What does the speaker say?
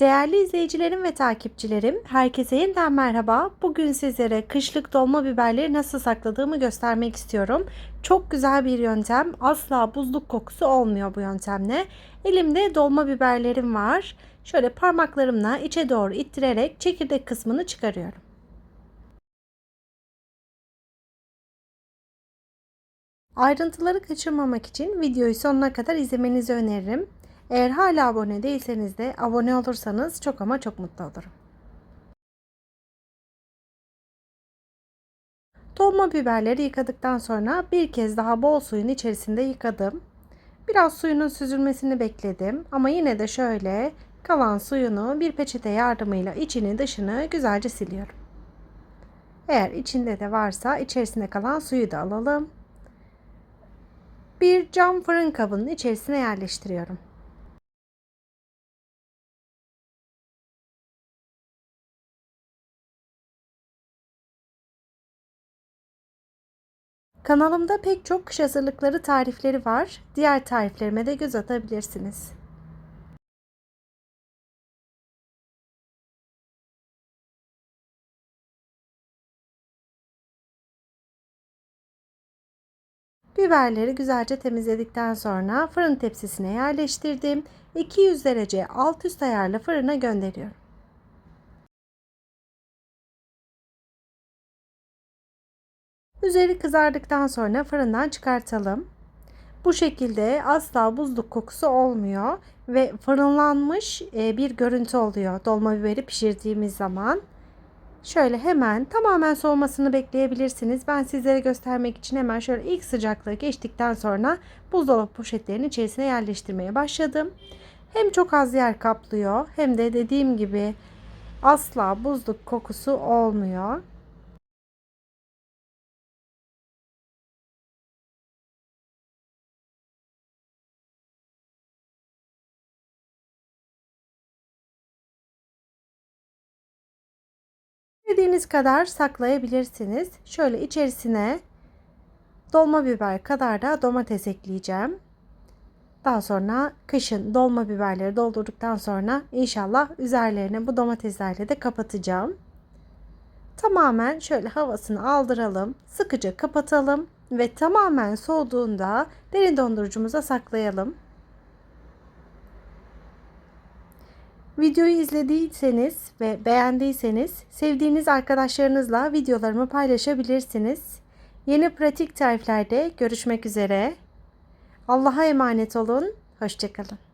Değerli izleyicilerim ve takipçilerim, herkese yeniden merhaba. Bugün sizlere kışlık dolma biberleri nasıl sakladığımı göstermek istiyorum. Çok güzel bir yöntem. Asla buzluk kokusu olmuyor bu yöntemle. Elimde dolma biberlerim var. Şöyle parmaklarımla içe doğru ittirerek çekirdek kısmını çıkarıyorum. Ayrıntıları kaçırmamak için videoyu sonuna kadar izlemenizi öneririm. Eğer hala abone değilseniz de abone olursanız çok ama çok mutlu olurum. Dolma biberleri yıkadıktan sonra bir kez daha bol suyun içerisinde yıkadım. Biraz suyunun süzülmesini bekledim ama yine de şöyle kalan suyunu bir peçete yardımıyla içini dışını güzelce siliyorum. Eğer içinde de varsa içerisinde kalan suyu da alalım. Bir cam fırın kabının içerisine yerleştiriyorum. Kanalımda pek çok kış hazırlıkları tarifleri var. Diğer tariflerime de göz atabilirsiniz. Biberleri güzelce temizledikten sonra fırın tepsisine yerleştirdim. 200 derece alt üst ayarlı fırına gönderiyorum. Üzeri kızardıktan sonra fırından çıkartalım. Bu şekilde asla buzluk kokusu olmuyor ve fırınlanmış bir görüntü oluyor dolma biberi pişirdiğimiz zaman. Şöyle hemen tamamen soğumasını bekleyebilirsiniz. Ben sizlere göstermek için hemen şöyle ilk sıcaklığı geçtikten sonra buzdolabı poşetlerinin içerisine yerleştirmeye başladım. Hem çok az yer kaplıyor hem de dediğim gibi asla buzluk kokusu olmuyor. İstediğiniz kadar saklayabilirsiniz. Şöyle içerisine dolma biber kadar da domates ekleyeceğim. Daha sonra kışın dolma biberleri doldurduktan sonra inşallah üzerlerine bu domateslerle de kapatacağım. Tamamen şöyle havasını aldıralım, sıkıca kapatalım ve tamamen soğuduğunda derin dondurucumuza saklayalım. Videoyu izlediyseniz ve beğendiyseniz sevdiğiniz arkadaşlarınızla videolarımı paylaşabilirsiniz. Yeni pratik tariflerde görüşmek üzere. Allah'a emanet olun. Hoşça kalın.